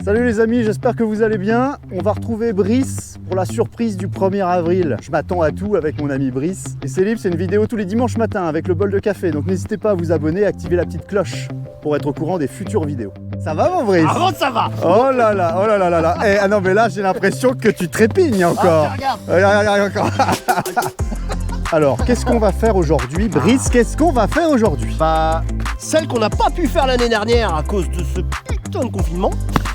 Salut les amis, j'espère que vous allez bien. On va retrouver Brice pour la surprise du 1er avril. Je m'attends à tout avec mon ami Brice. Et c'est libre, c'est une vidéo tous les dimanches matin avec le bol de café. Donc n'hésitez pas à vous abonner et activer la petite cloche pour être au courant des futures vidéos. Ça va mon Brice? Avant ça va. Oh là là, oh là là là là. Eh, ah non mais là j'ai l'impression que tu trépignes encore. Regarde. Encore. Alors, qu'est-ce qu'on va faire aujourd'hui? Brice, qu'est-ce qu'on va faire aujourd'hui? Bah, celle qu'on n'a pas pu faire l'année dernière à cause de ce putain de confinement.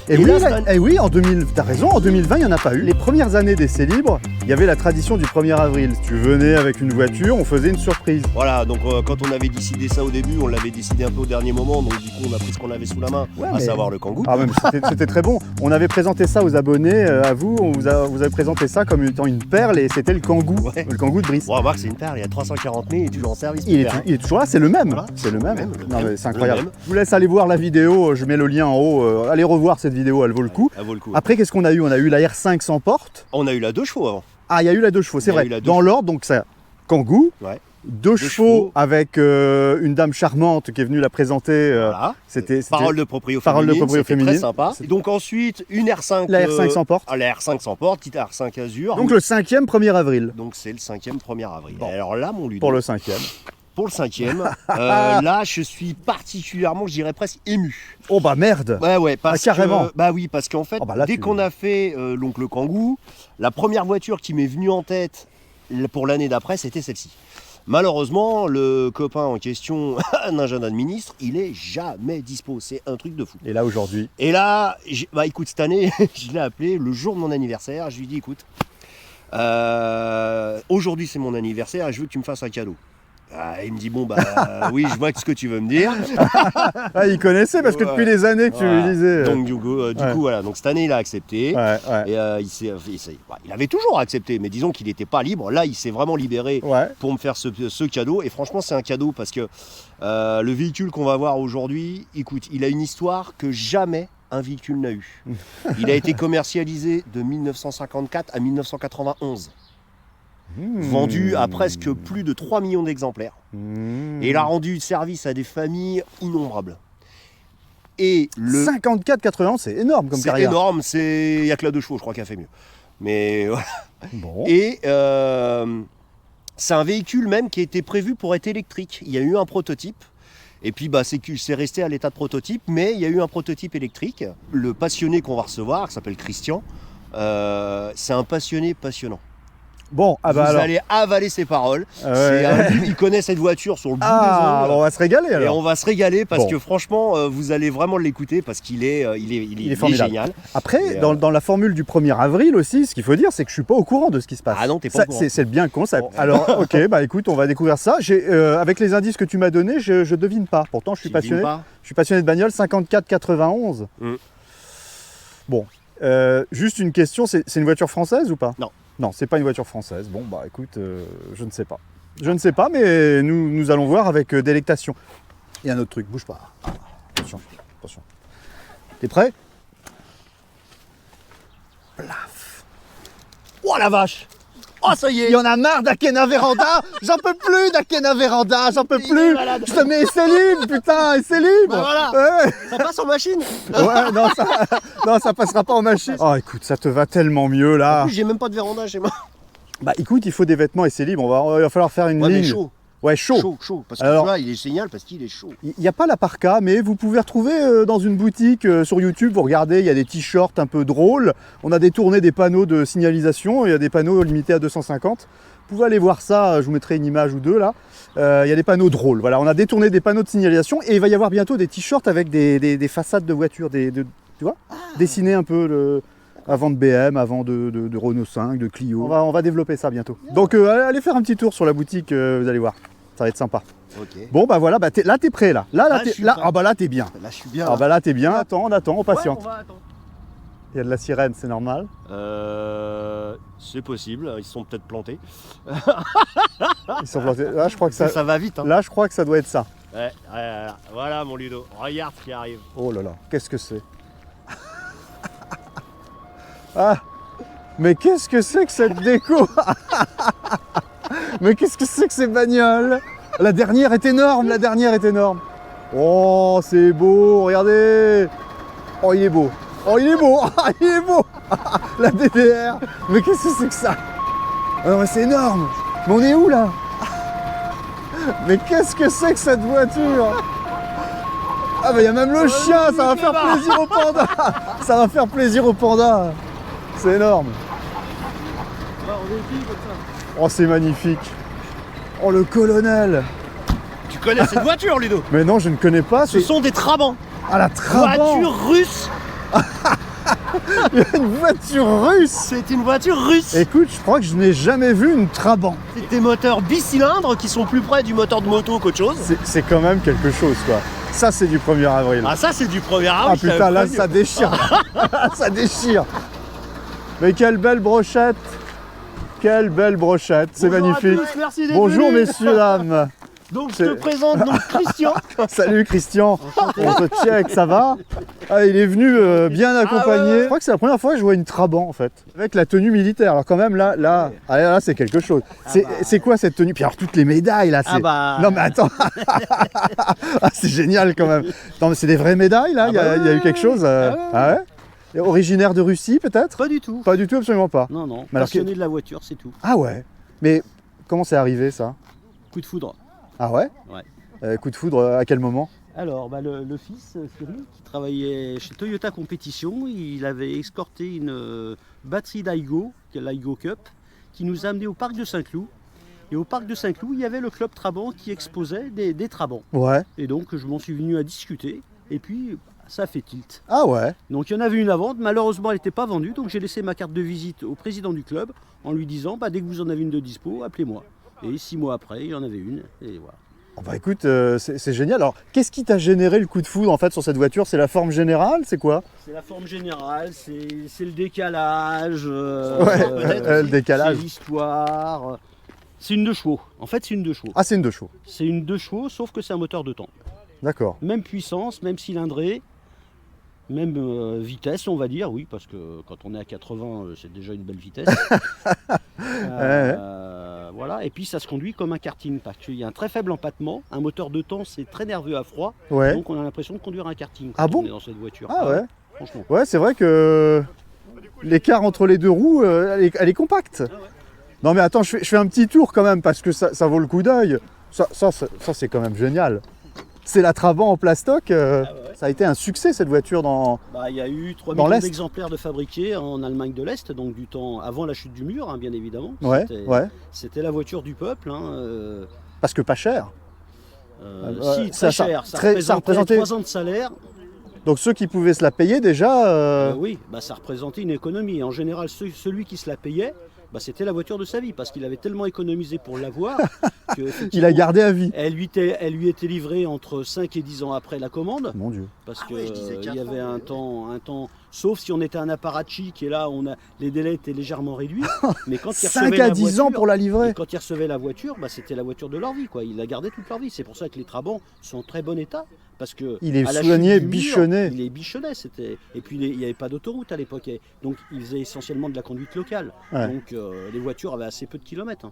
Et oui, là, oui, en 2000, t'as raison, en 2020, il n'y en a pas eu. Les premières années d'essai libre, il y avait la tradition du 1er avril. Tu venais avec une voiture, on faisait une surprise. Voilà, donc quand on avait décidé ça au début, on l'avait décidé un peu au dernier moment, donc du coup on a pris ce qu'on avait sous la main, à savoir le Kangoo. Ah, même c'était très bon. On avait présenté ça aux abonnés, à vous, vous avez présenté ça comme étant une perle et c'était le Kangoo, le Kangoo de Brice. Bon, on va voir que c'est une perle, il y a 340 000, il est toujours en service. Il est toujours là, c'est le même. Voilà, c'est le même. Non, mais c'est incroyable. Je vous laisse aller voir la vidéo, je mets le lien en haut. Allez revoir cette vidéo, elle vaut le coup. Elle vaut le coup. Après, qu'est-ce qu'on a eu? On a eu la R5 sans porte. On a eu la 2 chevaux avant. Ah, il y a eu la 2 chevaux, c'est vrai. Dans l'ordre, donc ça, Kangoo. Ouais. 2 chevaux avec une dame charmante qui est venue la présenter. Voilà. C'était parole de proprio féminine. Très sympa. Et donc ensuite, une R5. La R5 sans porte. La R5 sans porte, petite R5 Azur. Donc le 5e 1er avril. Donc c'est le 5e 1er avril. Bon. Alors là, mon Ludo. Pour le 5e. Pour le 5e, là je suis particulièrement, je dirais presque ému. Oh bah merde. Ouais, parce carrément. Bah oui, parce qu'en fait, dès qu'on a fait donc le Kangoo, la première voiture qui m'est venue en tête pour l'année d'après, c'était celle-ci. Malheureusement, le copain en question, un agenda de ministre, il est jamais dispo. C'est un truc de fou. Et là aujourd'hui. Et là, bah écoute, cette année, je l'ai appelé le jour de mon anniversaire. Je lui ai dit, écoute, aujourd'hui c'est mon anniversaire et je veux que tu me fasses un cadeau. Il me dit bon bah oui, je vois ce que tu veux me dire. Ah, il connaissait parce que depuis des années que tu lui disais. Donc du coup voilà, donc cette année il a accepté. Et il avait toujours accepté, mais disons qu'il n'était pas libre. Là il s'est vraiment libéré pour me faire ce cadeau. Et franchement c'est un cadeau parce que le véhicule qu'on va voir aujourd'hui, écoute, il a une histoire que jamais un véhicule n'a eu. Il a été commercialisé de 1954 à 1991. Vendu à presque plus de 3 millions d'exemplaires. Et il a rendu service à des familles innombrables. Et le 54-91, c'est énorme comme carrière. C'est énorme, il n'y a que la 2 chevaux, je crois, qui a fait mieux. Mais voilà. Bon. Et c'est un véhicule même qui a été prévu pour être électrique. Il y a eu un prototype. Et puis c'est resté à l'état de prototype, mais il y a eu un prototype électrique. Le passionné qu'on va recevoir, qui s'appelle Christian, c'est un passionné passionnant. Bon, vous allez avaler ses paroles. Il connaît cette voiture sur le bout des ongles. On va se régaler alors. Et on va se régaler parce que franchement, vous allez vraiment l'écouter parce qu'il est génial. Après, dans la formule du 1er avril aussi, ce qu'il faut dire, c'est que je suis pas au courant de ce qui se passe. Ah non, t'es pas au courant. C'est bien le concept. Bon. Alors, ok, bah écoute, on va découvrir ça. Avec les indices que tu m'as donnés, je devine pas. Pourtant, je suis passionné. Je suis passionné de bagnole. 54-91. Bon, juste une question, c'est une voiture française ou pas? Non. Non, c'est pas une voiture française. Bon, bah écoute, je ne sais pas. Je ne sais pas, mais nous allons voir avec délectation. Il y a un autre truc, bouge pas. Attention, attention. T'es prêt? Plaf. Oh la vache! Oh ça y est! Il y en a marre d'Akena Véranda! J'en peux plus d'Akena Véranda! J'en peux plus! Je te mets essai libre, putain! Essai libre! Bah voilà! Ça passe en machine! Ouais, non, ça passera pas en machine. Oh, écoute, ça te va tellement mieux là. En plus, j'ai même pas de véranda chez moi. Bah écoute, il faut des vêtements essai libre. Il va falloir faire une ligne. Mais chaud. Ouais, chaud. Chaud. Parce que là, il est génial parce qu'il est chaud. Il n'y a pas la parka, mais vous pouvez retrouver dans une boutique sur YouTube. Vous regardez, il y a des t-shirts un peu drôles. On a détourné des panneaux de signalisation. Il y a des panneaux limités à 250. Vous pouvez aller voir ça. Je vous mettrai une image ou deux là. Il y a des panneaux drôles. Voilà, on a détourné des panneaux de signalisation et il va y avoir bientôt des t-shirts avec des façades de voitures, tu vois, dessinées un peu. Avant de BM, avant de Renault 5, de Clio. On va développer ça bientôt. Donc allez faire un petit tour sur la boutique, vous allez voir. Ça va être sympa. Okay. Bon bah voilà, là t'es prêt là. Là t'es bien. Là je suis bien. Ah bah là t'es bien. On attend, on patiente. Ouais, on va attendre. Il y a de la sirène, c'est normal. C'est possible, ils sont peut-être plantés. Ils sont plantés. Là je crois que ça va vite. Hein. Là je crois que ça doit être ça. Ouais, voilà mon Ludo. Regarde ce qui arrive. Oh là là, qu'est-ce que c'est? Ah, mais qu'est-ce que c'est que cette déco? Mais qu'est-ce que c'est que ces bagnoles? La dernière est énorme, Oh, c'est beau, regardez. Oh, il est beau. Oh, il est beau. Il est beau. La DDR. Mais qu'est-ce que c'est que ça? Non, mais c'est énorme. Mais on est où là? Mais qu'est-ce que c'est que cette voiture? Ah bah il y a même le chien, ça va faire plaisir au panda. Ça va faire plaisir au panda. C'est énorme. Oh, c'est magnifique. Oh, le colonel. Tu connais cette voiture, Ludo? Mais non, je ne connais pas. Ce sont des Trabants. Ah, la Trabant. Voiture russe. Il y a une voiture russe. C'est une voiture russe. Écoute, je crois que je n'ai jamais vu une Trabant. C'est des moteurs bicylindres qui sont plus près du moteur de moto qu'autre chose. C'est quand même quelque chose, quoi. Ça, c'est du 1er avril. Ah, ça, c'est du 1er avril. Ah putain, là, ça déchire. Ça déchire. Mais quelle belle brochette. Quelle belle brochette. C'est magnifique. Tous, merci d'être Bonjour, venus. messieurs, dames. Donc, je te présente donc Christian. Salut Christian, on te check, ça va? Ah, il est venu bien accompagné. ouais. Je crois que c'est la première fois que je vois une Trabant en fait, avec la tenue militaire. Alors quand même là c'est quelque chose. C'est quoi cette tenue? Puis alors toutes les médailles là, c'est... Non mais attends, ah, c'est génial quand même. Non mais c'est des vraies médailles là, il y a eu quelque chose. Ah ouais? Et originaire de Russie peut-être? Pas du tout. Pas du tout, absolument pas. Non, non, Mais alors, passionné de la voiture, c'est tout. Ah ouais? Mais comment c'est arrivé ça? Coup de foudre. Ah ouais? Ouais. Coup de foudre à quel moment? Alors, le fils, Cyril, qui travaillait chez Toyota Compétition, il avait escorté une batterie d'Aigo, qui est l'Aigo Cup, qui nous a amené au parc de Saint-Cloud. Et au parc de Saint-Cloud, il y avait le club Trabant qui exposait des Trabants. Ouais. Et donc, je m'en suis venu à discuter. Et puis, ça fait tilt. Ah ouais? Donc, il y en avait une à vendre. Malheureusement, elle n'était pas vendue. Donc, j'ai laissé ma carte de visite au président du club en lui disant, dès que vous en avez une de dispo, appelez-moi. Et 6 mois après, il y en avait une. Et voilà. Oh bah écoute, c'est génial. Alors, qu'est-ce qui t'a généré le coup de foudre en fait sur cette voiture? C'est la forme générale? C'est quoi? C'est la forme générale, c'est le décalage. Le décalage. C'est l'histoire. C'est une 2 chevaux. En fait, c'est une 2 chevaux. Ah, c'est une 2 chevaux. C'est une 2 chevaux, sauf que c'est un moteur de temps. D'accord. Même puissance, même cylindrée, même vitesse, on va dire, oui, parce que quand on est à 80, c'est déjà une belle vitesse. Voilà, et puis ça se conduit comme un karting, parce qu'il y a un très faible empattement. Un moteur de temps, c'est très nerveux à froid, donc on a l'impression de conduire un karting quand on est dans cette voiture. Ah ouais? Franchement. Ouais, c'est vrai que l'écart entre les deux roues, elle est compacte. Ah ouais. Non mais attends, je fais un petit tour quand même, parce que ça vaut le coup d'œil. Ça c'est quand même génial. C'est la Trabant en plastoc. Ça a été un succès cette voiture dans... Il y a eu 3 millions d'exemplaires de fabriqués en Allemagne de l'Est, donc du temps avant la chute du mur, hein, bien évidemment. C'était la voiture du peuple. Parce que pas cher. Si, très cher. Ça représentait 3 ans de salaire. Donc ceux qui pouvaient se la payer déjà... Oui, ça représentait une économie. En général, celui qui se la payait, c'était la voiture de sa vie, parce qu'il avait tellement économisé pour l'avoir qu'il a gardé à vie. Elle lui était livrée entre 5 et 10 ans après la commande. Mon Dieu. Parce qu'il y avait un temps, sauf si on était un apparatchik, et là les délais étaient légèrement réduits. Mais quand 5 à 10 ans pour la livrer. Quand ils recevaient la voiture, c'était la voiture de leur vie, quoi. Ils la gardaient toute leur vie. C'est pour ça que les Trabants sont en très bon état. Parce que il est soigné, bichonné. Il est bichonné, et puis il n'y avait pas d'autoroute à l'époque. Donc il faisait essentiellement de la conduite locale. Ouais. Donc les voitures avaient assez peu de kilomètres.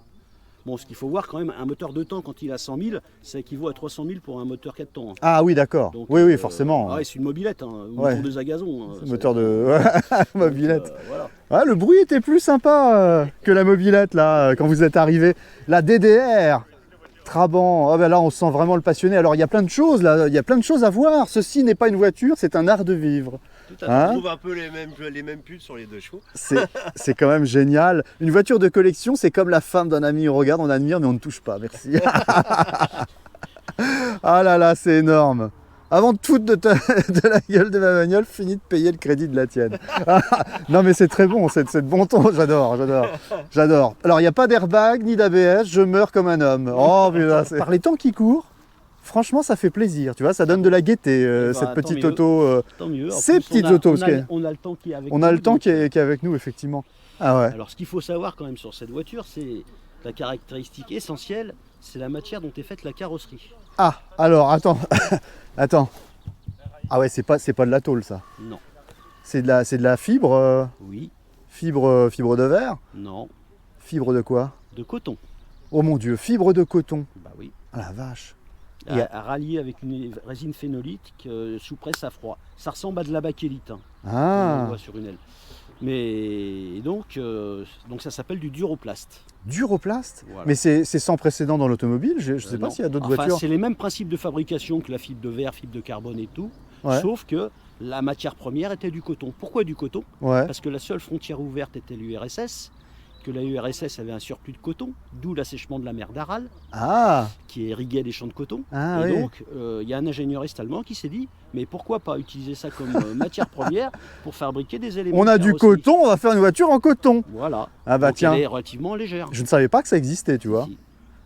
Bon, ce qu'il faut voir quand même, un moteur de temps, quand il a 100 000, ça équivaut à 300 000 pour un moteur 4 temps. Ah oui, d'accord. Oui, forcément. C'est une mobilette, ou une tondeuse à gazon. Moteur de mobilette. Voilà. Ah, le bruit était plus sympa que la mobilette là, quand vous êtes arrivé. La DDR Trabant, là on sent vraiment le passionné. Alors il y a plein de choses là, il y a plein de choses à voir. Ceci n'est pas une voiture, c'est un art de vivre. Tout à fait. On trouve un peu les mêmes pulls sur les 2 chevaux. C'est quand même génial. Une voiture de collection, c'est comme la femme d'un ami. On regarde, on admire, mais on ne touche pas. Merci. Ah là là, c'est énorme. Avant de foutre de la gueule de ma bagnole, finis de payer le crédit de la tienne. Non mais c'est très bon, c'est de bon ton, j'adore. Alors il n'y a pas d'airbag ni d'ABS, je meurs comme un homme. Oh putain, par les temps qui courent, franchement ça fait plaisir, tu vois, ça donne de la gaieté, cette petite auto. Tant mieux. Ces petites autos. On a le temps qui est avec nous. On a le temps qui est avec nous, effectivement. Ah ouais. Alors ce qu'il faut savoir quand même sur cette voiture, c'est la caractéristique essentielle, c'est la matière dont est faite la carrosserie. Ah, alors attends. Attends. Ah ouais, c'est pas de la tôle ça. Non. C'est de la fibre. Oui. Fibre de verre. Non. Fibre de quoi? De coton. Oh mon Dieu, fibre de coton. Bah oui. Ah la vache. rallié avec une résine phénolique sous presse à froid. Ça ressemble à de la bakélite, hein, Ah. on voit sur une aile. Mais donc ça s'appelle du duroplast. Duroplast? Voilà. Mais c'est sans précédent dans l'automobile, je ne sais pas s'il y a d'autres voitures. C'est les mêmes principes de fabrication que la fibre de verre, fibre de carbone et tout, Ouais. sauf que la matière première était du coton. Pourquoi du coton? Ouais. Parce que la seule frontière ouverte était l'URSS, que la URSS avait un surplus de coton, d'où l'assèchement de la mer d'Aral, Ah, qui irriguait des champs de coton. ah Et oui. donc, il y a un ingénieuriste allemand qui s'est dit, mais pourquoi pas utiliser ça comme matière première pour fabriquer des éléments On de a du carrosserie. coton, on va faire une voiture en coton. Voilà. Ah bah Donc, tiens, elle est relativement légère. je ne savais pas que ça existait, tu vois. Si.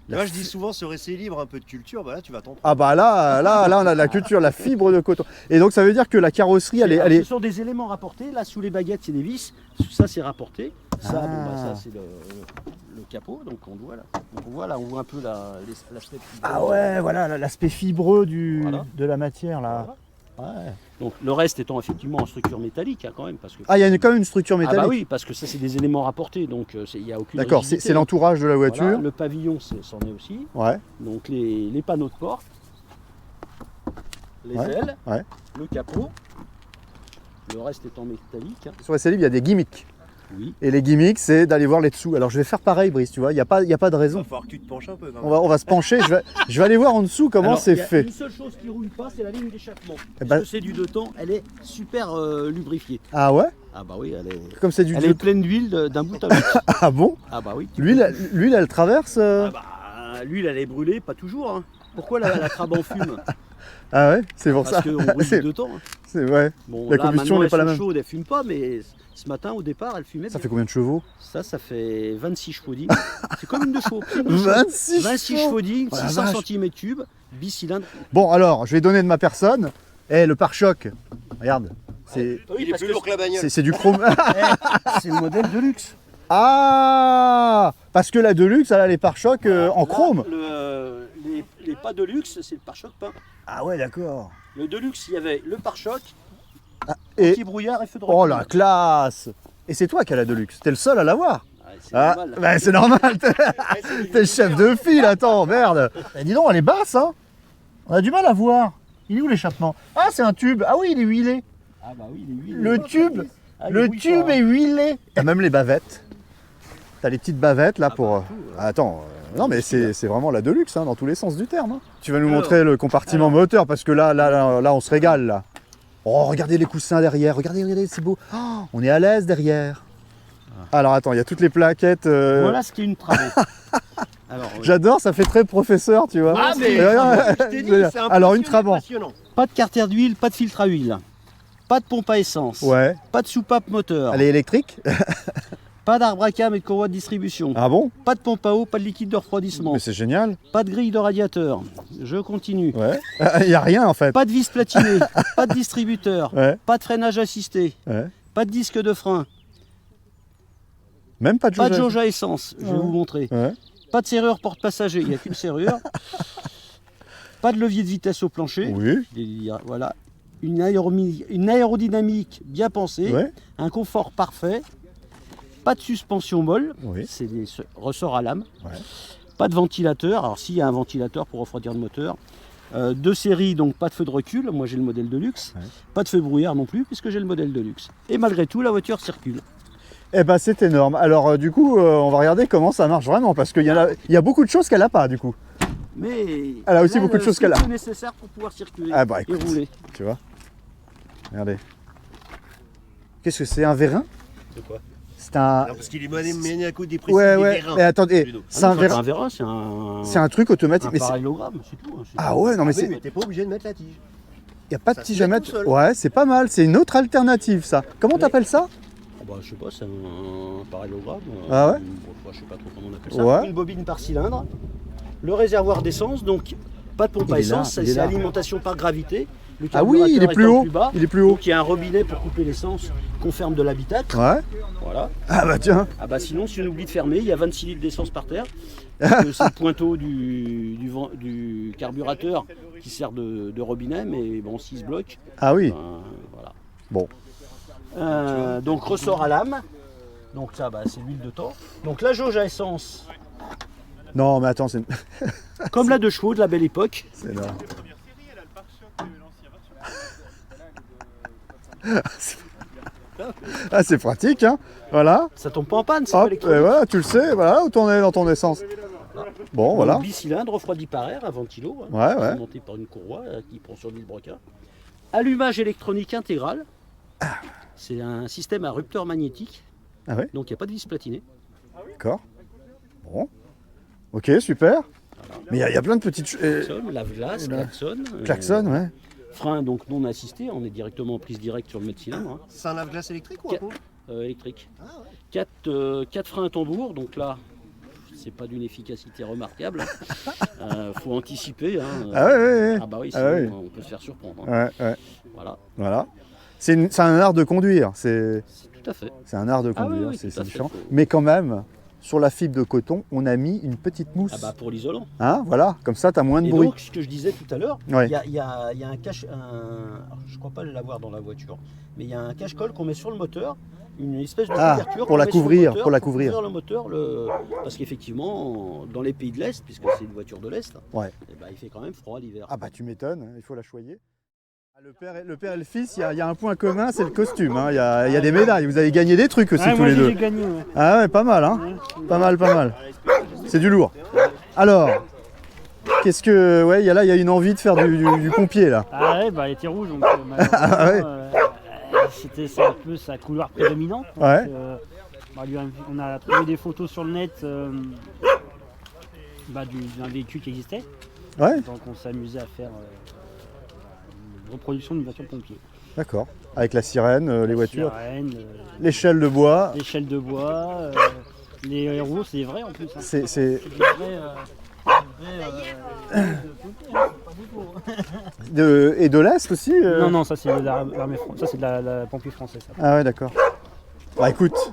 Moi, je dis souvent, ce récit libre, un peu de culture, bah là, tu vas t'en Ah bah là, on a de la culture, la fibre de coton. Et donc ça veut dire que la carrosserie, elle Ce est... sont des éléments rapportés. Là, sous les baguettes, c'est des vis. Ça, c'est rapporté. Ça, Ah. ça c'est le capot. Donc, on voit là. On voit un peu l'aspect. Ah ouais, voilà l'aspect fibreux Voilà. de la matière là. Ouais. Donc, le reste étant effectivement en structure métallique, hein, quand même. Parce que... Ah, il y a quand même une structure Ah métallique. bah oui, parce que ça, c'est des éléments rapportés. Donc, il n'y a aucune D'accord, rigidité. c'est l'entourage de la voiture. Voilà, le pavillon, c'en est aussi. Ouais. Donc, les panneaux de porte. Les Ouais, ailes. ouais. Le capot. Le reste étant métallique. Sur les Célib, il y a des gimmicks. Oui. Et les gimmicks, c'est d'aller voir les dessous. Alors je vais faire pareil, Brice, tu vois, il n'y a pas de Il raison. va falloir que tu te penches un peu. On va se pencher, je vais aller voir en dessous comment Alors, c'est il y a fait. Une seule chose qui roule pas, c'est la ligne d'échappement. Eh Parce ben- que c'est du 2 temps, elle est super lubrifiée. Ah ouais? Ah bah oui, elle est, Comme c'est du elle dieu- est pleine d'huile d'un bout à l'autre. Ah bon? Ah bah oui. L'huile, elle traverse Ah bah, l'huile, elle est brûlée, pas toujours. Hein. Pourquoi la crabe en fume? Ah ouais, c'est pour ça. Parce qu'on brûle C'est- du 2 temps. Hein. C'est ouais. Bon, La là, combustion maintenant, n'est pas la elles même. sont chaudes, elles fument pas, mais ce matin, au départ, elles fumaient. Ça bien. fait combien de chevaux? Ça fait 26 chevaux-ding. C'est comme une de chevaux. 26 26 chevaux. chevaux-ding, Oh la 600 vache. cm3, bicylindre. Bon alors, je vais donner de ma personne. Eh, le pare-choc, regarde. C'est Il est plus lourd que la bagnole. c'est du chrome. C'est le modèle de luxe. Ah, parce que la Deluxe, elle a les pare-chocs en Là, chrome. Les pas de luxe, c'est le pare-choc peint. Ah ouais, d'accord. Le Deluxe, il y avait le pare-choc, Et anti-brouillard et feu de recul. oh la classe. Et c'est toi qui as la Deluxe. T'es le seul à l'avoir. Ouais, c'est Ah, normal. bah, c'est normal. T'es le chef de file, attends, merde. Eh, dis donc, elle est basse, hein. On a du mal à voir. Il est où l'échappement? Ah, c'est un tube. Ah oui, il est huilé. Ah bah oui, il est huilé. Le tube, Ah, il le bouille tube pas. est huilé. T'as même les bavettes. T'as les petites bavettes là Ah pour. bah, tout, Attends, non mais c'est vraiment la Deluxe, hein, dans tous les sens du terme. Hein. Tu vas nous Alors, montrer le compartiment moteur parce que là, on se régale là. Oh, regardez les coussins derrière. Regardez, c'est beau. Oh, on est à l'aise derrière. Alors attends, il y a toutes les plaquettes. Voilà ce qu'est une travaux. Alors, J'adore, ça fait très professeur, tu vois. Ah, mais je t'ai dit, c'est Alors une impressionnant, Trabant. passionnant. pas de carter d'huile, pas de filtre à huile, pas de pompe à essence, Ouais. pas de soupape moteur, Elle est électrique. pas d'arbre à cam et de courroie de distribution, Ah bon? pas de pompe à eau, pas de liquide de refroidissement, Mais c'est génial. pas de grille de radiateur. Je continue. Ouais. Il y a rien en fait. Pas de vis platinée, pas de distributeur, Ouais. pas de freinage assisté, Ouais. pas de disque de frein, Même pas de pas de jauge. jauge à essence, je vais Ouais. vous montrer. Ouais. Pas de serrure porte-passager, il n'y a qu'une serrure. Pas de levier de vitesse au plancher. Oui. Voilà. Une aérodynamique bien pensée, Ouais. un confort parfait, pas de suspension molle, Oui. c'est des ressorts à lame, Ouais. pas de ventilateur, alors s'il y a un ventilateur pour refroidir le moteur, de série, donc pas de feu de recul, moi j'ai le modèle de luxe, Ouais. pas de feu brouillard non plus puisque j'ai le modèle de luxe. Et malgré tout, la voiture circule. Eh ben c'est énorme. Alors du coup, on va regarder comment ça marche vraiment parce qu'il y a beaucoup de choses qu'elle a pas du coup. Mais Elle a aussi beaucoup de choses qu'elle a. C'est nécessaire pour pouvoir circuler Ah bah et écoute, rouler. tu vois. Regardez. Qu'est-ce que c'est, un vérin? C'est quoi? C'est un. Non, parce qu'il est mené à coup des précis Ouais des ouais. vérins. Mais attendez, Plutôt. c'est un C'est vérin. un vérin, c'est un. C'est un truc automatique. Un Mais il parallélogramme, c'est tout. Hein, c'est ah tout. ouais, non mais Ah oui, c'est. mais t'es pas obligé de mettre la tige. Il y a pas de ça se tige met à mettre. tout seul. Ouais, c'est pas mal. C'est une autre alternative ça. Comment t'appelles ça? Ah bah, je sais pas, c'est un parallélogramme. Ah ouais bon, je sais pas trop comment on appelle ça. Ouais. Une bobine par cylindre. Le réservoir d'essence, donc pas de pompe à Il est là, essence, il est c'est là. alimentation par gravité. Le Ah oui, il est carburateur plus étant haut. bas, Il est plus haut. donc il y a un robinet pour couper l'essence qu'on ferme de l'habitacle. Ouais. Voilà. Ah bah tiens. Ah bah sinon, si on oublie de fermer, il y a 26 litres d'essence par terre. Parce que c'est le pointeau du carburateur qui sert de robinet, mais bon, s'il se bloque, Ah oui. voilà. Bon. Donc ressort à lame. Donc ça, bah, c'est l'huile de tort. Donc la jauge à essence, Non, mais attends, c'est... Comme la 2 chevaux de la belle époque. C'est énorme. Ah, c'est pratique, hein. Voilà. Ça tombe pas en panne, c'est Hop, pas et électronique. voilà, tu le sais, voilà où t'en es dans ton essence. Bon, voilà. Bicylindre, refroidi par air, un ventilo, Ouais. monté par une courroie qui prend sur l'hydrocard. Allumage électronique intégral. C'est un système à rupteur magnétique. Ah ouais. Donc il n'y a pas de vis platinée. D'accord. Bon. Ok, super. Voilà. Mais il y a plein de petites choses. Klaxon, lave-glace, klaxon. Klaxon, ouais. Frein donc non assisté, on est directement en prise directe sur le mètre-cylindre. Hein. C'est un lave-glace électrique ou un pot électrique. Ah, ouais. 4 freins à tambour, donc là, c'est pas d'une efficacité remarquable. Faut anticiper. Hein. Ah ouais. Ah bah oui, sinon, on peut se faire surprendre. Hein. Ouais. Voilà. C'est un art de conduire. C'est tout à fait. C'est un art de conduire, oui, c'est différent. Mais quand même, sur la fibre de coton, on a mis une petite mousse. Ah bah pour l'isolant. Hein, voilà, comme ça, tu as moins de et bruit. Donc, ce que je disais tout à l'heure, il ouais. y a un cache... Alors, je crois pas l'avoir dans la voiture, mais il y a un cache-colle qu'on met sur le moteur, une espèce de couverture pour la couvrir, moteur, pour la couvrir. Pour le moteur, parce qu'effectivement, dans les pays de l'Est, puisque c'est une voiture de l'Est, ouais. Il fait quand même froid l'hiver. Ah bah tu m'étonnes, il faut la choyer. Le père et le fils, il y a un point commun, c'est le costume. Hein. Il y a des médailles. Vous avez gagné des trucs aussi tous les deux. Gagné, ouais. Ah ouais, pas mal, hein. Pas mal. C'est du lourd. Alors, qu'est-ce que, ouais, il y a une envie de faire du pompier là. Ah ouais, bah elle était rouge, donc c'était un peu sa couleur prédominante. Donc, ouais. On a trouvé des photos sur le net d'un véhicule qui existait. Ouais. Donc on s'est amusé à faire une reproduction d'une voiture pompier. D'accord. Avec la sirène, les voitures. Sirène, l'échelle de bois. L'échelle de bois. Les héros, c'est vrai en plus. Hein. C'est des vrais, et de l'Est aussi Non, ça c'est l'armée française. Ça c'est de la pompier français. Ça. Ah ouais, d'accord. Bah écoute,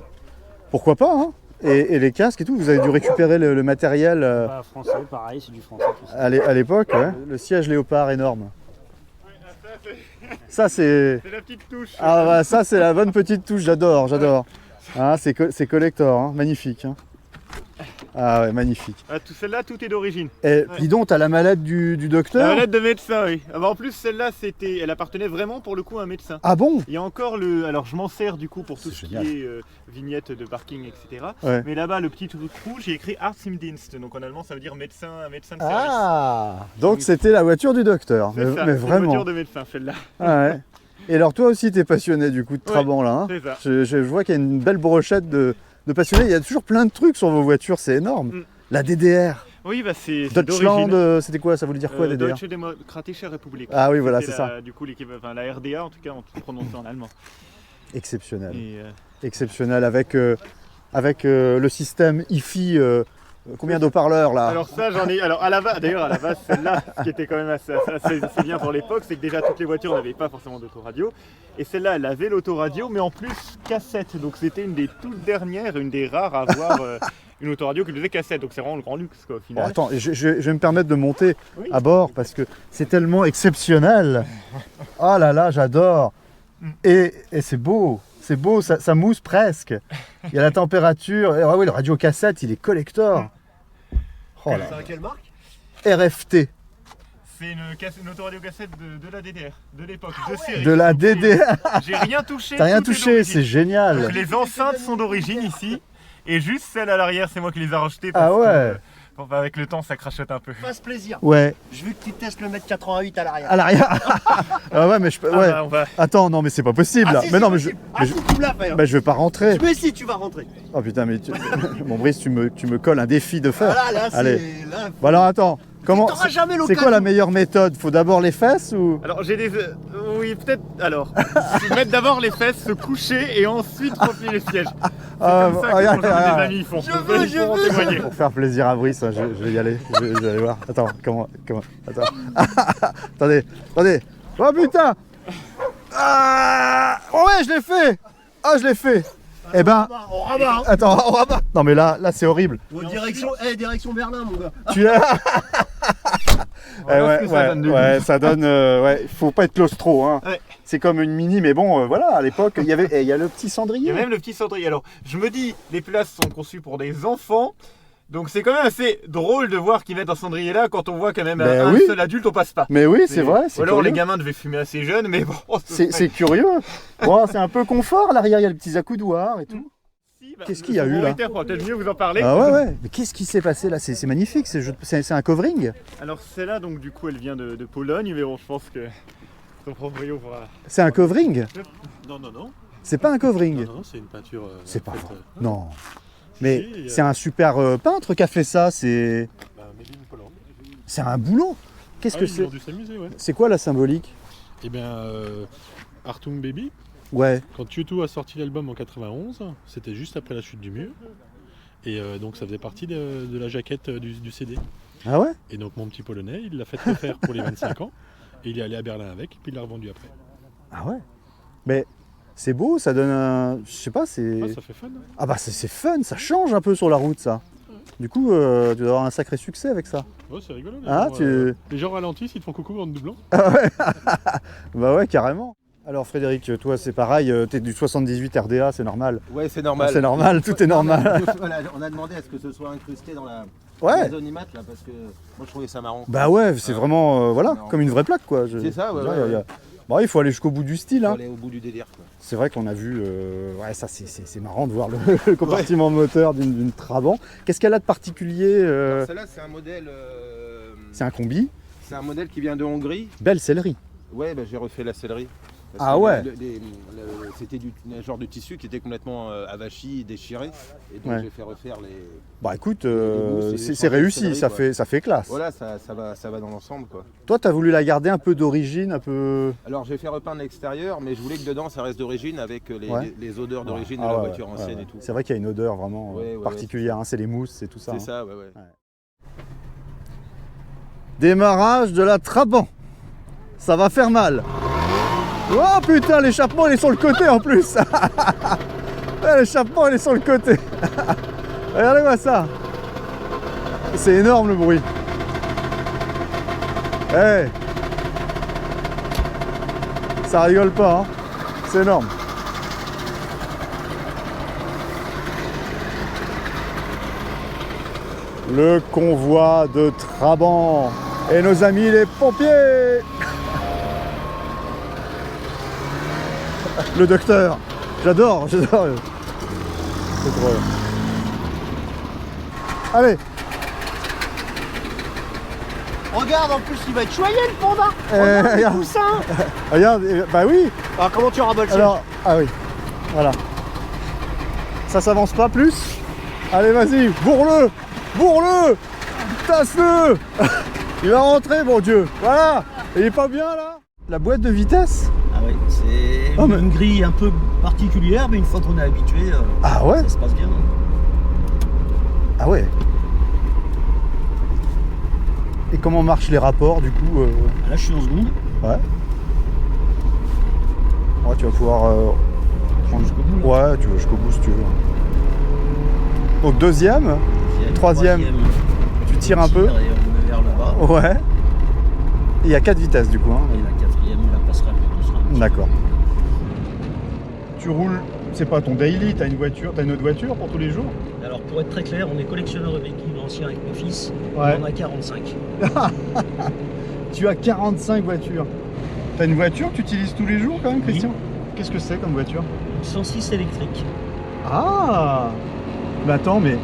pourquoi pas, hein. Et les casques et tout, vous avez dû récupérer le matériel français, pareil, c'est du français. Tout ça. À l'époque, ouais. Le siège léopard énorme. Ça c'est la petite touche. Ah bah ça c'est la bonne petite touche, j'adore. Hein, c'est collector, hein, magnifique. Hein. Ah ouais, magnifique. Ah, celle-là, tout est d'origine. Et dis donc, t'as la mallette du docteur? La mallette de médecin, oui. Ah bah, en plus, celle-là, elle appartenait vraiment pour le coup à un médecin. Ah bon? Il y a encore alors je m'en sers du coup pour tout ce qui est vignette de parking, etc. Ouais. Mais là-bas, le petit truc rouge, j'ai écrit Arztdienst. Donc en allemand, ça veut dire médecin de service. Ah, donc c'était la voiture du docteur. C'est ça, mais vraiment. La voiture de médecin, celle-là. Ah ouais. Et alors toi aussi, t'es passionné du coup de Trabant là. Hein. C'est ça. Je vois qu'il y a une belle brochette de passionnés. Il y a toujours plein de trucs sur vos voitures, c'est énorme. La DDR. Oui, bah c'est Deutschland, c'était quoi? Ça voulait dire quoi DDR? Deutsche Demokratische Republik. Ah oui, voilà, c'est ça. Du coup, la RDA, en tout cas, on prononce en allemand. Exceptionnel. Exceptionnel avec le système hi-fi. Combien d'haut-parleurs là? Alors ça j'en ai. Alors à la base celle-là, ce qui était quand même assez bien pour l'époque, c'est que déjà toutes les voitures n'avaient pas forcément d'autoradio. Et celle-là, elle avait l'autoradio, mais en plus cassette. Donc c'était une des toutes dernières, une des rares à avoir une autoradio qui faisait cassette. Donc c'est vraiment le grand luxe quoi, au final. Oh, attends, je vais me permettre de monter à bord parce que c'est tellement exceptionnel. Oh là là, j'adore. Et c'est beau. C'est beau, ça mousse presque. Il y a la température. Ah oui, le radio cassette, il est collector. Oh là. C'est à quelle marque? RFT. C'est une autoradio cassette de la DDR, de l'époque, de série. De la DDR. J'ai rien touché. T'as rien touché, c'est génial. Donc, les enceintes sont d'origine ici. Et juste celles à l'arrière, c'est moi qui les ai rachetées. Ah ouais. Avec le temps, ça crachote un peu. Fasse plaisir. Ouais. Je veux que tu testes le mètre 88 à l'arrière. À l'arrière. Ah ouais, mais je peux. Ouais. Bah, Attends, non, mais c'est pas possible. Ah, si, mais non, mais possible. Tu me l'as fait. je vais pas rentrer. Mais si, tu vas rentrer. Oh putain, mais bon, Brice, tu me colles un défi de faire. Ah là, allez. Là, Bon alors attends. Comment c'est quoi la meilleure méthode? Faut d'abord les fesses ou? Alors j'ai des... Oui peut-être... Alors, mettre d'abord les fesses, se coucher et ensuite remplir les sièges. C'est comme ça que des amis font. Je veux. Témoigner. Pour faire plaisir à Brice, je vais y aller. Je vais aller voir. Attends, comment Attends. Attendez. Oh putain. Ah ouais, je l'ai fait. Ah, je l'ai fait. Eh ben, on rabat. Attends, on rabat. Non mais là c'est horrible. Direction Berlin, mon gars. Tu as. Ça donne. Ouais, faut pas être claustro, hein. Ouais. C'est comme une mini, mais bon, voilà, à l'époque, il y a le petit cendrier. Il y a même le petit cendrier. Alors, je me dis, les places sont conçues pour des enfants, Donc c'est quand même assez drôle de voir qu'ils mettent un cendrier là quand on voit quand même un seul adulte, on passe pas. Mais oui, c'est vrai. Ou alors les gamins devaient fumer assez jeunes, mais bon. C'est curieux. Bon, c'est un peu confort, l'arrière il y a les petits accoudoirs et tout. Qu'est-ce qu'il y a eu là? On pourra peut-être mieux vous en parler. Ah ouais. Mais qu'est-ce qui s'est passé là? C'est magnifique, c'est un covering. Alors celle-là, donc du coup elle vient de Pologne, mais bon je pense que son proprio pourra... C'est un covering? Non. C'est pas un covering? Non, c'est une peinture... c'est pas vrai. Non. Mais c'est un super peintre qui a fait ça, c'est... C'est un boulot. Qu'est-ce que c'est? C'est quoi la symbolique? Eh bien, Artung Baby. Ouais. Quand U2 a sorti l'album en 91, c'était juste après la chute du mur. Et donc ça faisait partie de la jaquette du CD. Ah ouais? Et donc mon petit Polonais, il l'a fait refaire pour les 25 ans. Et il est allé à Berlin avec, et puis il l'a revendu après. Ah ouais? Mais c'est beau, ça donne un... Je sais pas, c'est... Ah, ça fait fun. Hein. Ah bah c'est fun, ça change un peu sur la route ça. Du coup, tu dois avoir un sacré succès avec ça. Ouais, c'est rigolo. Les gens ralentissent, ils te font coucou en te doublant. Ah ouais. Bah ouais, carrément. Alors Frédéric, toi c'est pareil, t'es du 78 RDA, c'est normal. Ouais, c'est normal. C'est normal, tout est normal. Voilà, on a demandé à ce que ce soit incrusté dans la zone IMAT là, parce que moi je trouvais ça marrant. Bah ouais, c'est vraiment, voilà, comme une vraie plaque quoi. C'est ça, ouais. Bon, il faut aller jusqu'au bout du style. Il faut aller au bout du délire quoi. C'est vrai qu'on a vu, ouais ça c'est marrant de voir le compartiment moteur d'une Trabant. Qu'est-ce qu'elle a de particulier Celle-là c'est un modèle... C'est un combi. C'est un modèle qui vient de Hongrie. Belle sellerie. Ouais, bah, j'ai refait la sellerie. Ah ouais. C'était un genre de tissu qui était complètement avachi, déchiré. Et donc j'ai fait refaire les... Bah écoute, c'est réussi, ça fait classe. Voilà, ça va dans l'ensemble quoi. Toi t'as voulu la garder un peu d'origine, un peu... Alors j'ai fait repeindre l'extérieur, mais je voulais que dedans ça reste d'origine avec les odeurs d'origine de la voiture ancienne et tout. C'est vrai qu'il y a une odeur vraiment particulière, hein, c'est les mousses, c'est tout ça. C'est ça, ouais. Démarrage de la Trabant. Ça va faire mal. Oh putain, l'échappement il est sur le côté en plus. L'échappement il est sur le côté. Regardez-moi ça. C'est énorme le bruit. Hey. Ça rigole pas, hein. C'est énorme. Le convoi de Trabant et nos amis les pompiers. Le docteur, j'adore. C'est drôle. Allez. Regarde, en plus il va être choyé le panda. Regarde les coussins. Regarde, bah oui. Alors comment tu rabats le chien? Alors, ah oui, voilà. Ça s'avance pas plus. Allez, vas-y, bourre-le, tasse-le. Il va rentrer, mon Dieu. Voilà, il est pas bien là. La boîte de vitesse. Ah oui, c'est une grille un peu particulière, mais une fois qu'on est habitué, ah ouais, ça se passe bien. Ah ouais. Et comment marchent les rapports du coup Là, je suis en seconde. Ouais. Ouais, tu vas pouvoir prendre jusqu'au bout. Ouais, tu vas jusqu'au bout si tu veux. Donc deuxième, troisième, tu tires un peu. Et on met vers le bas. Ouais. Il y a 4 vitesses du coup. Hein. Et la quatrième, on la passera plus. D'accord. Tu roules, c'est pas ton daily, t'as une autre voiture pour tous les jours? Alors pour être très clair, on est collectionneur de véhicules anciens avec mon fils. Ouais. On en a 45. Tu as 45 voitures. T'as une voiture que tu utilises tous les jours quand même, Christian? Oui. Qu'est-ce que c'est comme voiture? 106 électrique. Ah! Mais attends, mais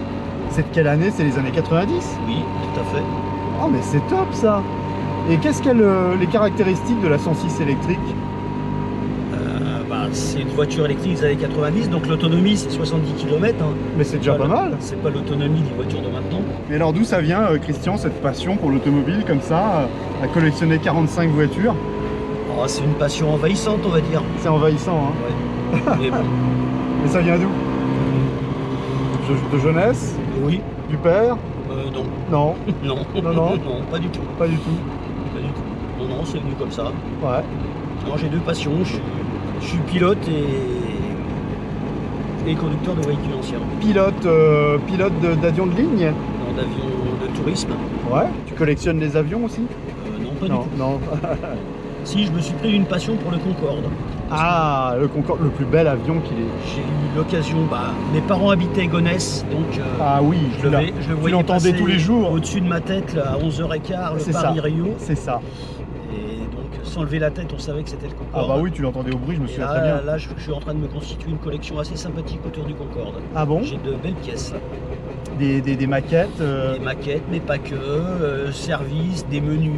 c'est de quelle année? C'est les années 90? Oui, tout à fait. Oh mais c'est top ça! Et qu'est-ce qu'elle les caractéristiques de la 106 électrique? C'est une voiture électrique des années 90, donc l'autonomie c'est 70 km. Hein. Mais c'est déjà pas mal. C'est pas l'autonomie des voitures de maintenant. Et alors d'où ça vient, Christian, cette passion pour l'automobile comme ça, à collectionner 45 voitures? Oh, c'est une passion envahissante, on va dire. C'est envahissant, hein? Ouais. Mais bon. Mais ça vient d'où? De jeunesse? Oui. Du père? Non. Non. Non. Non, non. Non, pas du tout. Pas du tout. Pas du tout. Non, c'est venu comme ça. Ouais. Moi j'ai deux passions. Je suis pilote et conducteur de véhicules anciens. Pilote d'avion de ligne? Non, d'avion de tourisme. Ouais. Tu collectionnes les avions aussi? Non, pas du tout. Non. Si, je me suis pris une passion pour le Concorde. Ah, le Concorde, le plus bel avion qu'il ait. J'ai eu l'occasion, mes parents habitaient Gonesse, donc ah oui, je le voyais l'entendais tous les jours. Au-dessus de ma tête, là, à 11h15, le Paris-Rio. C'est ça. Et donc, sans lever la tête, on savait que c'était le Concorde. Ah bah oui, tu l'entendais au bruit, je me souviens très bien. Là, je suis en train de me constituer une collection assez sympathique autour du Concorde. Ah bon? J'ai de belles pièces. Des maquettes Des maquettes, mais pas que, services, des menus,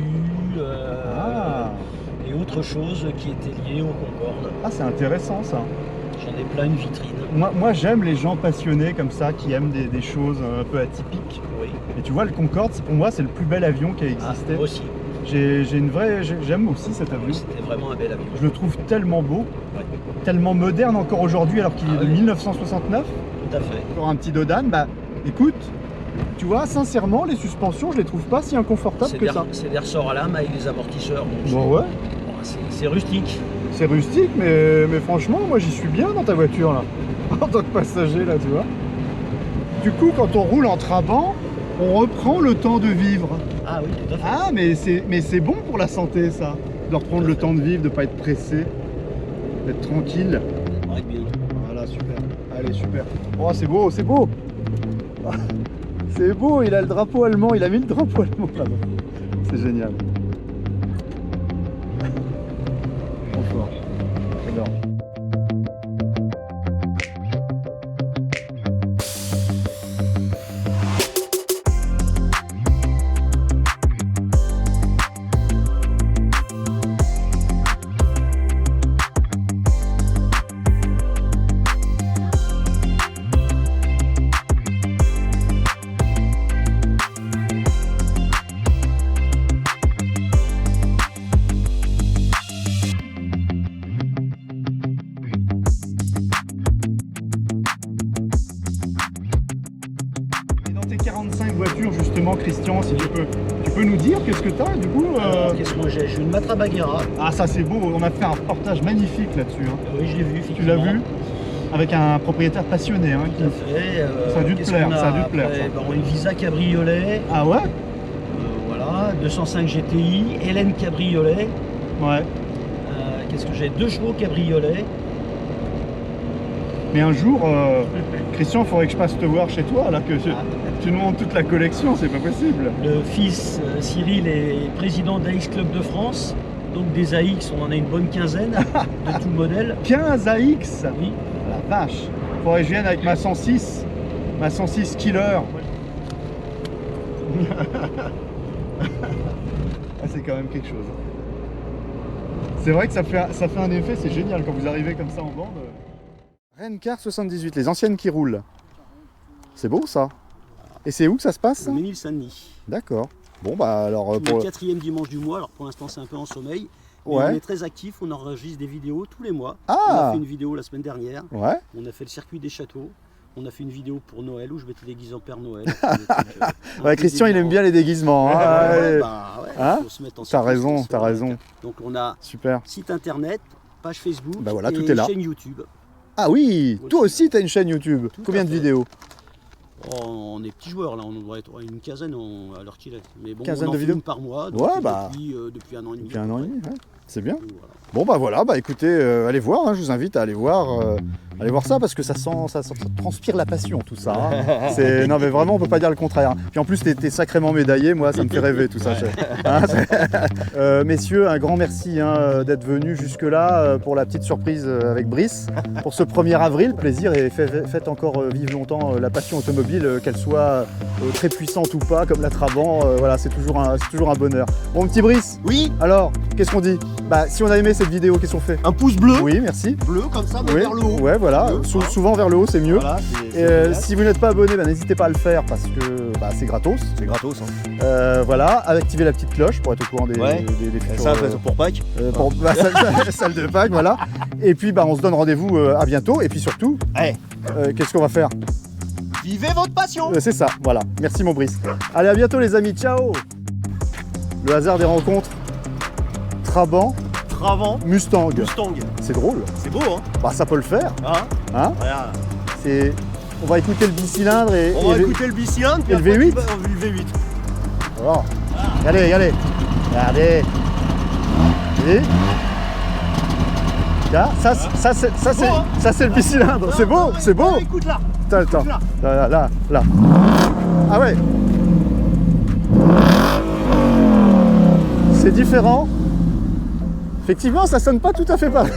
et autre chose qui étaient liées au Concorde. Ah, c'est intéressant ça. J'en ai plein une vitrine. Moi j'aime les gens passionnés comme ça, qui aiment des choses un peu atypiques. Oui. Et tu vois, le Concorde, pour moi, c'est le plus bel avion qui a existé. Moi aussi. J'aime aussi cet avion. C'était vraiment un bel avion. Je le trouve tellement beau, tellement moderne encore aujourd'hui, alors qu'il est de 1969. Tout à fait. Encore un petit Dodan. Bah, écoute, tu vois, sincèrement, les suspensions, je les trouve pas si inconfortables que ça. C'est des ressorts à lame avec des amortisseurs. Bon, ouais. C'est rustique. C'est rustique, mais franchement, moi j'y suis bien dans ta voiture là. En tant que passager là, tu vois. Du coup, quand on roule en Trabant, on reprend le temps de vivre. Ah oui, tout à fait. Ah, mais c'est bon pour la santé ça, de reprendre le temps de vivre, de pas être pressé, d'être tranquille. Voilà, super. Allez, super. Oh, c'est beau, c'est beau. C'est beau, il a le drapeau allemand, il a mis le drapeau allemand là-bas. C'est génial. Bonsoir. J'adore. Tes 45 voitures justement, Christian, si tu peux nous dire qu'est-ce que tu as du coup Qu'est-ce que j'ai? J'ai une Matra Bagheera. Ah, ça c'est beau, on a fait un reportage magnifique là-dessus. Hein. Oui, je l'ai vu. Tu l'as vu? Avec un propriétaire passionné. Hein, Tout à fait. Ça a dû te plaire, ça a dû te plaire. Une Visa Cabriolet. Ah ouais? Voilà, 205 GTI, Hélène Cabriolet. Ouais. Qu'est-ce que j'ai? 2 chevaux Cabriolet. Mais un jour, Christian, il faudrait que je passe te voir chez toi, là, que tu nous montres toute la collection, c'est pas possible. Le fils Cyril est président d'AX Club de France, donc des AX, on en a une bonne quinzaine de tout modèle. 15 AX? Oui. La vache. Il faudrait que je vienne avec ma 106 Killer. Ah, c'est quand même quelque chose. C'est vrai que ça fait un effet, c'est génial quand vous arrivez comme ça en bande. Rencar 78, les anciennes qui roulent. C'est beau ça. Et c'est où que ça se passe? Ménil-Saint-Denis. D'accord. Bon bah alors pour le 4e dimanche du mois, alors pour l'instant c'est un peu en sommeil. Mais on est très actifs, on enregistre des vidéos tous les mois. Ah. On a fait une vidéo la semaine dernière. Ouais. On a fait le circuit des châteaux. On a fait une vidéo pour Noël où je m'étais déguisé en Père Noël. Ouais, Christian il aime bien les déguisements. Hein, hein, faut se mettre en t'as raison. Donc on a super site internet, page Facebook voilà, et tout est là. chaîne YouTube. Ah oui, toi aussi tu as une chaîne YouTube. Combien de vidéos? On est petits joueurs là, on doit être une quinzaine à l'heure qu'il est. Mais bon, quinzaine on en de fait vidéos une par mois depuis un an et demi. Depuis un an et demi, ouais. C'est bien. Voilà. Bon bah voilà, bah écoutez, allez voir, hein, je vous invite à aller voir ça parce que ça transpire la passion tout ça. Hein. Non mais vraiment on peut pas dire le contraire. Puis en plus t'es sacrément médaillé, moi ça me fait rêver tout ça. Hein, messieurs, un grand merci hein, d'être venus jusque là pour la petite surprise avec Brice. Pour ce 1er avril, plaisir et faites encore vivre longtemps la passion automobile, qu'elle soit très puissante ou pas, comme la Trabant, voilà, c'est toujours un bonheur. Bon petit Brice. Oui. Alors, qu'est-ce qu'on dit? Bah si on a aimé cette vidéo, qu'est-ce qu'on fait? Un pouce bleu. Oui, merci. Bleu comme ça, mais vers le haut. Ouais, voilà. Souvent vers le haut, c'est mieux. Voilà, si vous n'êtes pas abonné, bah, n'hésitez pas à le faire parce que bah, c'est gratos. C'est gratos. Hein. Voilà, activez la petite cloche pour être au courant des futurs. Ça, pour Pâques. Salle de Pâques, voilà. Et puis bah, on se donne rendez-vous à bientôt. Et puis surtout, qu'est-ce qu'on va faire? Vivez votre passion. C'est ça, voilà. Merci mon Brice. Allez, à bientôt les amis, ciao. Le hasard des rencontres. Trabant. Mustang. C'est drôle. C'est beau, hein? Bah ça peut le faire. Hein? On va écouter le bicylindre et. On va écouter le bicylindre et le V8. Le V8. Alors. Regardez. Et là, ça c'est le bicylindre. C'est beau, c'est beau. Écoute là. Attends, là. Ah ouais. C'est différent. Effectivement, ça sonne pas tout à fait pareil.